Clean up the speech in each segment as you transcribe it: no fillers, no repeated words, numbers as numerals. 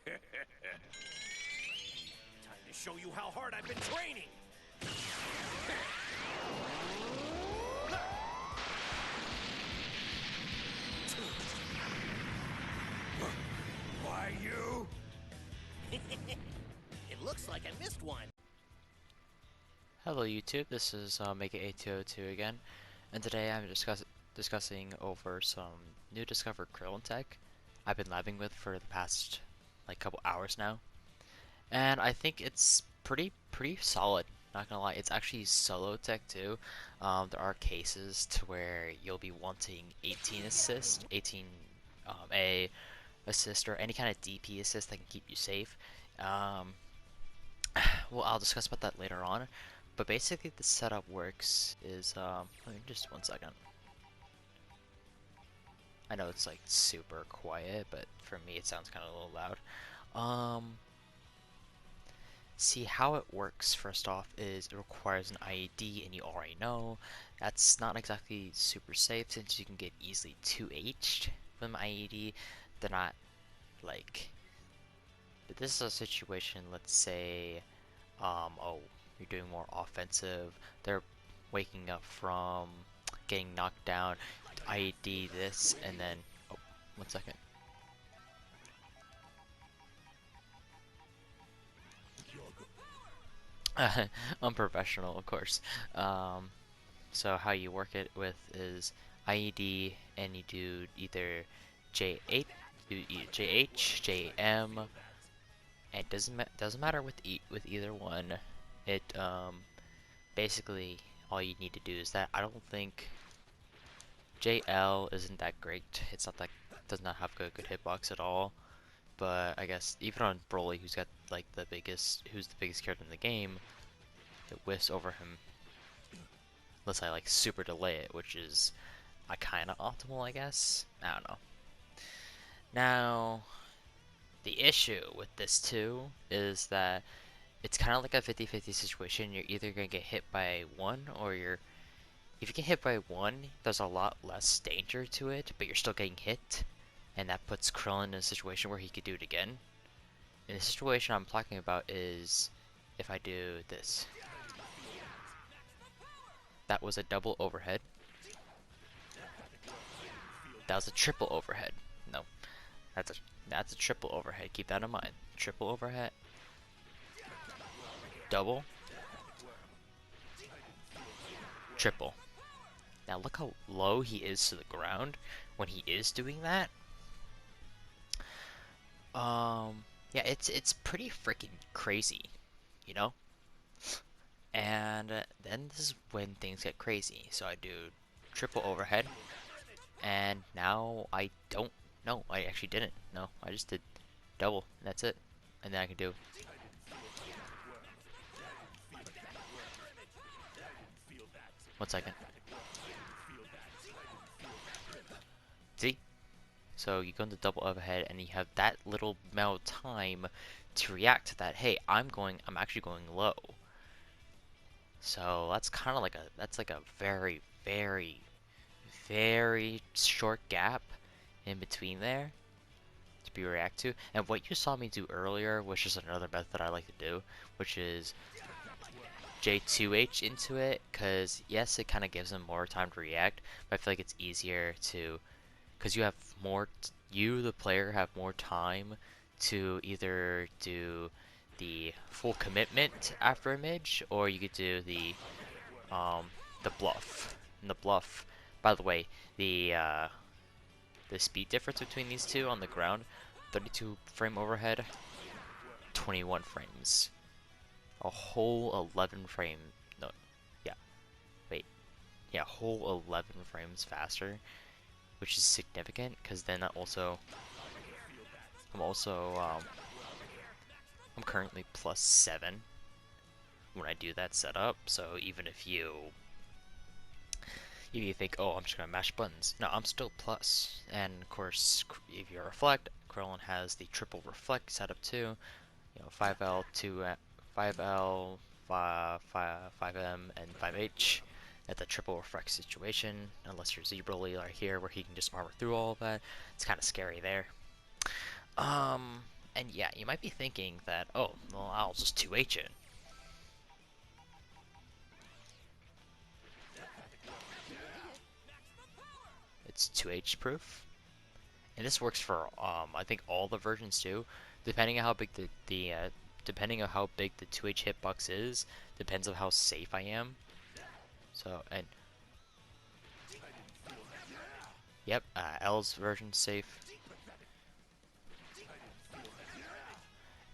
Time to show you how hard I've been training. Why you? It looks like I missed one. Hello YouTube, this is Mega8202 again, and today I'm discussing over some new discovered Krillin tech I've been labbing with for the past couple hours now, and I think it's pretty solid. Not gonna lie, it's actually solo tech too. There are cases to where you'll be wanting 18 assist, 18 A assist, or any kind of DP assist that can keep you safe. Um, well, I'll discuss about that later on. But basically, the setup works is just 1 second. I know it's like super quiet, but for me it sounds kind of a little loud. See how it works. First off, is it requires an IED, and you already know that's not exactly super safe since you can get easily 2H'd from an IED. They're not like. But this is a situation. Let's say, oh, you're doing more offensive. They're waking up from getting knocked down. IED this, and then, oh, 1 second. Unprofessional, of course. So how you work it with is IED, and you do either J8, JH, JM, and it doesn't matter with either one. It basically all you need to do is that. I don't think JL isn't that great. It's not that does not have good hitbox at all. But I guess even on Broly, who's got like who's the biggest character in the game, it whiffs over him unless I like super delay it, which is kind of optimal, I guess. I don't know. Now, the issue with this too is that it's kind of like a 50-50 situation. You're either gonna get hit by one, or if you get hit by one, there's a lot less danger to it, but you're still getting hit, and that puts Krillin in a situation where he could do it again. And the situation I'm talking about is if I do this. That was a double overhead. That was a triple overhead. No, that's a triple overhead. Keep that in mind. Triple overhead. Double. Triple. Now look how low he is to the ground when he is doing that. Yeah, it's pretty freaking crazy, you know? And then this is when things get crazy. So I do triple overhead, and now I don't. No, I actually didn't. No, I just did double. And that's it. And then I can do. One second. See? So you go into double overhead, and you have that little amount of time to react to that. Hey, I'm actually going low. So that's kind of like a very, very, very short gap in between there to be react to. And what you saw me do earlier, which is another method I like to do, which is J2H into it, because yes, it kind of gives them more time to react, but I feel like it's easier to, because you the player have more time to either do the full commitment after image, or you could do the bluff. And the bluff, by the way, the speed difference between these two on the ground, 32 frame overhead, 21 frames. A whole 11 frame, no, yeah, wait, yeah, a whole 11 frames faster, which is significant, because then I'm currently +7 when I do that setup, so even if you think, oh, I'm just gonna mash buttons, no, I'm still plus. And of course, if you reflect, Krillin has the triple reflect setup too, 5L, 5L, 5M, and 5H. At the triple reflect situation, unless you're Broly like here, where he can just armor through all of that. It's kind of scary there. And yeah, you might be thinking that, oh, well, I'll just 2H it. It's 2H proof. And this works for, I think all the versions too. Depending on how big depending on how big the 2H hitbox is, depends on how safe I am. So, and yep, L's version safe.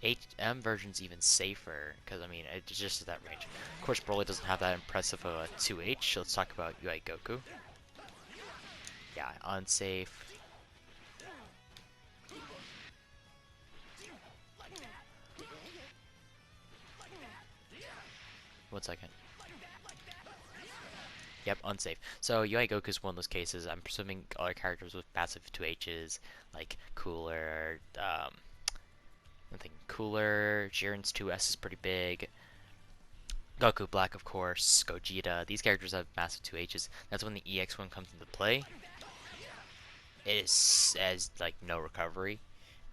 HM version's even safer, because I mean, it's just at that range. Of course, Broly doesn't have that impressive of a 2H, so let's talk about UI Goku. Yeah, unsafe. 1 second. Yep, unsafe. So UI Goku is one of those cases. I'm presuming other characters with massive 2Hs, like Cooler, I think Cooler, Jiren's 2S is pretty big. Goku Black, of course, Gogeta. These characters have massive 2Hs. That's when the EX one comes into play. It is as like no recovery,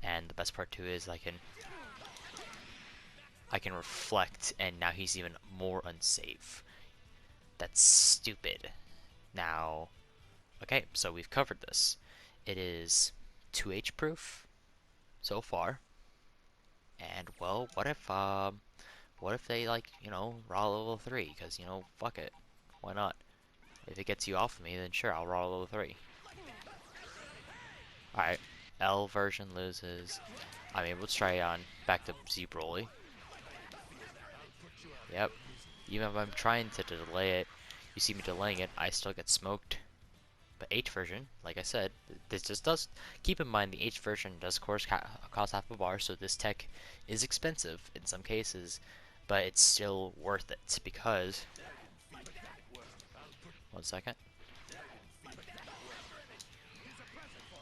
and the best part too is I can reflect, and now he's even more unsafe. That's stupid. Now, okay, so we've covered this. It is 2H proof so far. And well, what if they like, raw level 3? Because, fuck it. Why not? If it gets you off of me, then sure, I'll raw level 3. Alright, L version loses. I'm able to try on back to Z Broly. Yep. Even if I'm trying to delay it, you see me delaying it, I still get smoked. But H version, like I said, this just does, keep in mind the H version does cost half a bar, so this tech is expensive in some cases, but it's still worth it because, 1 second,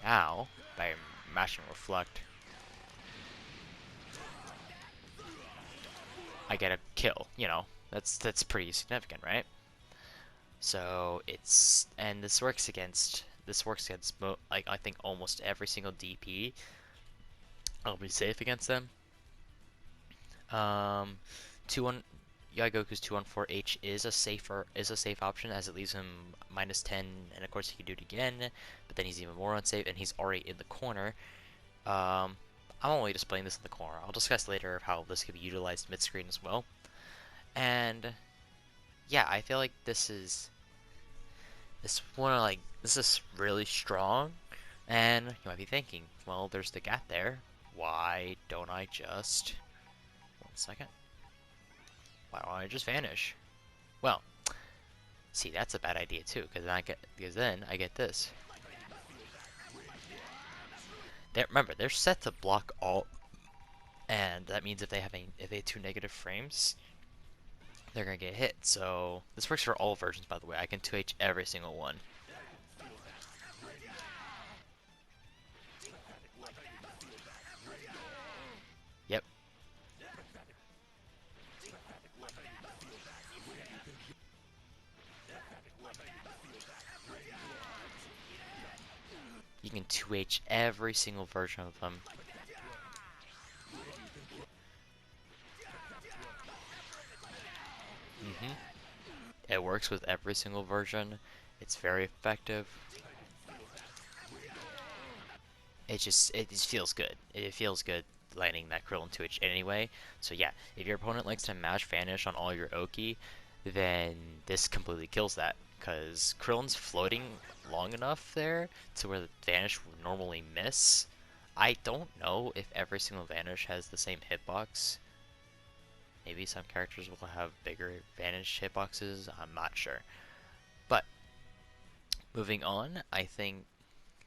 now, by mashing reflect, I get a kill, that's pretty significant, right? So and this works against like I think almost every single DP. I'll be safe against them. 2-1 Yaigoku's 2-1-4H is a safe option as it leaves him -10, and of course he can do it again, but then he's even more unsafe and he's already in the corner. I'm only displaying this in the corner. I'll discuss later how this could be utilized mid-screen as well. And yeah, I feel like this is really strong, and you might be thinking, well, there's the gap there. Why don't I just 1 second? Why don't I just vanish? Well, see, that's a bad idea too, because then I get this. Remember, they're set to block all, and that means if they have 2 negative frames, they're gonna get hit. So this works for all versions, by the way. I can 2H every single one. Yep. You can 2H every single version of them. It works with every single version. It's very effective. It just feels good. It feels good landing that Krillin 2H anyway. So yeah, if your opponent likes to mash vanish on all your Oki, then this completely kills that. Because Krillin's floating long enough there to where the vanish would normally miss. I don't know if every single vanish has the same hitbox. Maybe some characters will have bigger vanish hitboxes, I'm not sure. But, moving on, I think,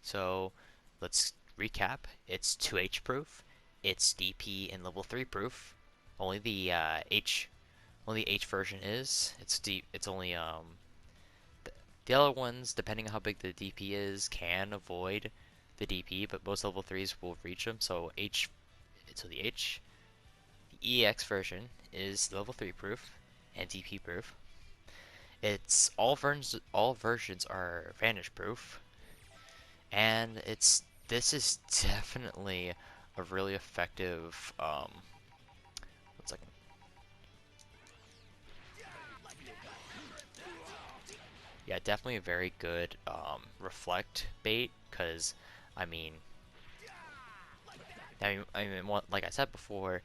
so let's recap. It's 2H proof, it's DP and level 3 proof. Only the H version is. It's only the other ones, depending on how big the DP is, can avoid the DP, but most level 3s will reach them. So the EX version is level 3 proof and DP proof. It's all versions are vanish proof, and this is definitely a really effective, one second. Yeah, definitely a very good reflect bait, because I mean, like I said before,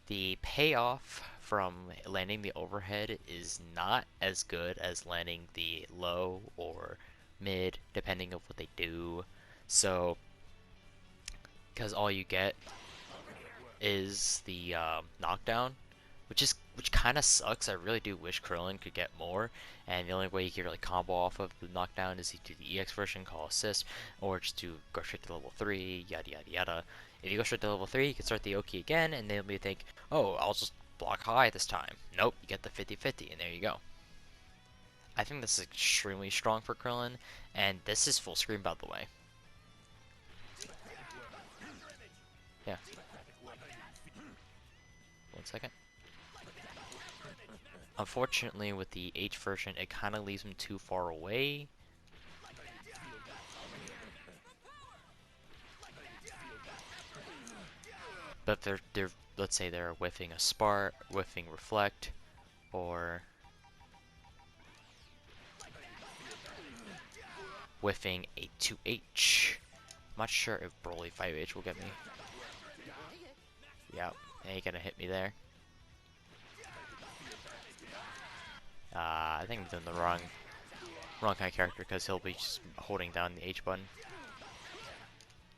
the payoff from landing the overhead is not as good as landing the low or mid, depending on what they do. So, because all you get is the knockdown, which kind of sucks. I really do wish Krillin could get more, and the only way you can really combo off of the knockdown is you do the EX version, call assist, or just do go straight to level 3, yada yada yada. If you go straight to level 3, you can start the Oki again, and they'll be think, oh, I'll just block high this time. Nope, you get the 50-50, and there you go. I think this is extremely strong for Krillin, and this is full screen, by the way. Yeah. 1 second. Unfortunately, with the H version, it kind of leaves him too far away. But they're let's say they're whiffing a Spark, whiffing Reflect, or whiffing a 2H. I'm not sure if Broly 5H will get me. Yep, and he gonna hit me there. I think I'm doing the wrong kind of character, because he'll be just holding down the H button.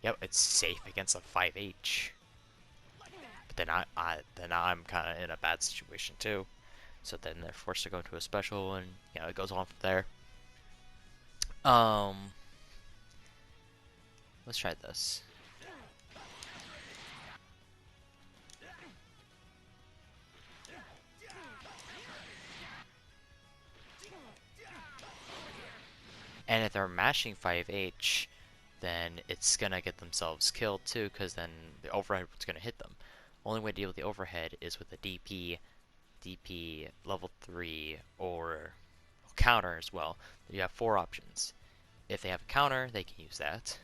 Yep, it's safe against a 5H. But then I'm kind of in a bad situation too. So then they're forced to go into a special, and you know, it goes on from there. Let's try this. And if they're mashing 5H, then it's gonna get themselves killed too, because then the overhead is gonna hit them. Only way to deal with the overhead is with a DP level 3, or counter as well. You have 4 options. If they have a counter, they can use that.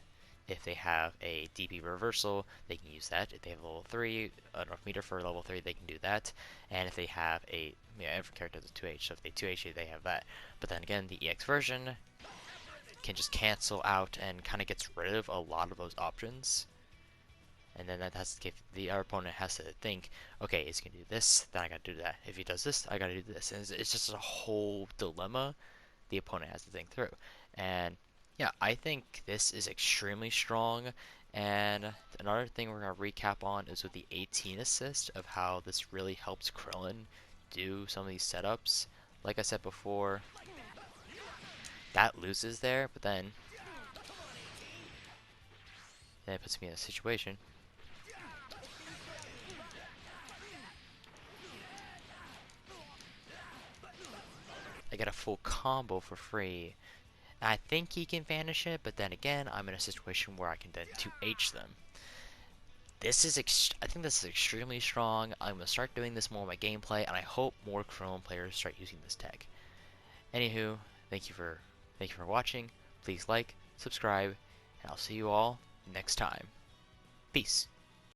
If they have a DP reversal, they can use that. If they have level 3, enough meter for level 3, they can do that. And if they have a, yeah, every character has a 2H, so if they 2H, they have that. But then again, the EX version can just cancel out and kind of gets rid of a lot of those options. And then that has to give our opponent has to think, okay, he's gonna do this, then I gotta do that. If he does this, I gotta do this. And it's just a whole dilemma the opponent has to think through. And yeah, I think this is extremely strong. And another thing we're gonna recap on is with the 18 assist, of how this really helps Krillin do some of these setups. Like I said before, that loses there, but then it puts me in a situation. I get a full combo for free. I think he can vanish it, but then again, I'm in a situation where I can then 2H them. I think this is extremely strong. I'm going to start doing this more in my gameplay, and I hope more Krillin players start using this tech. Anywho, thank you for watching. Please like, subscribe, and I'll see you all next time. Peace.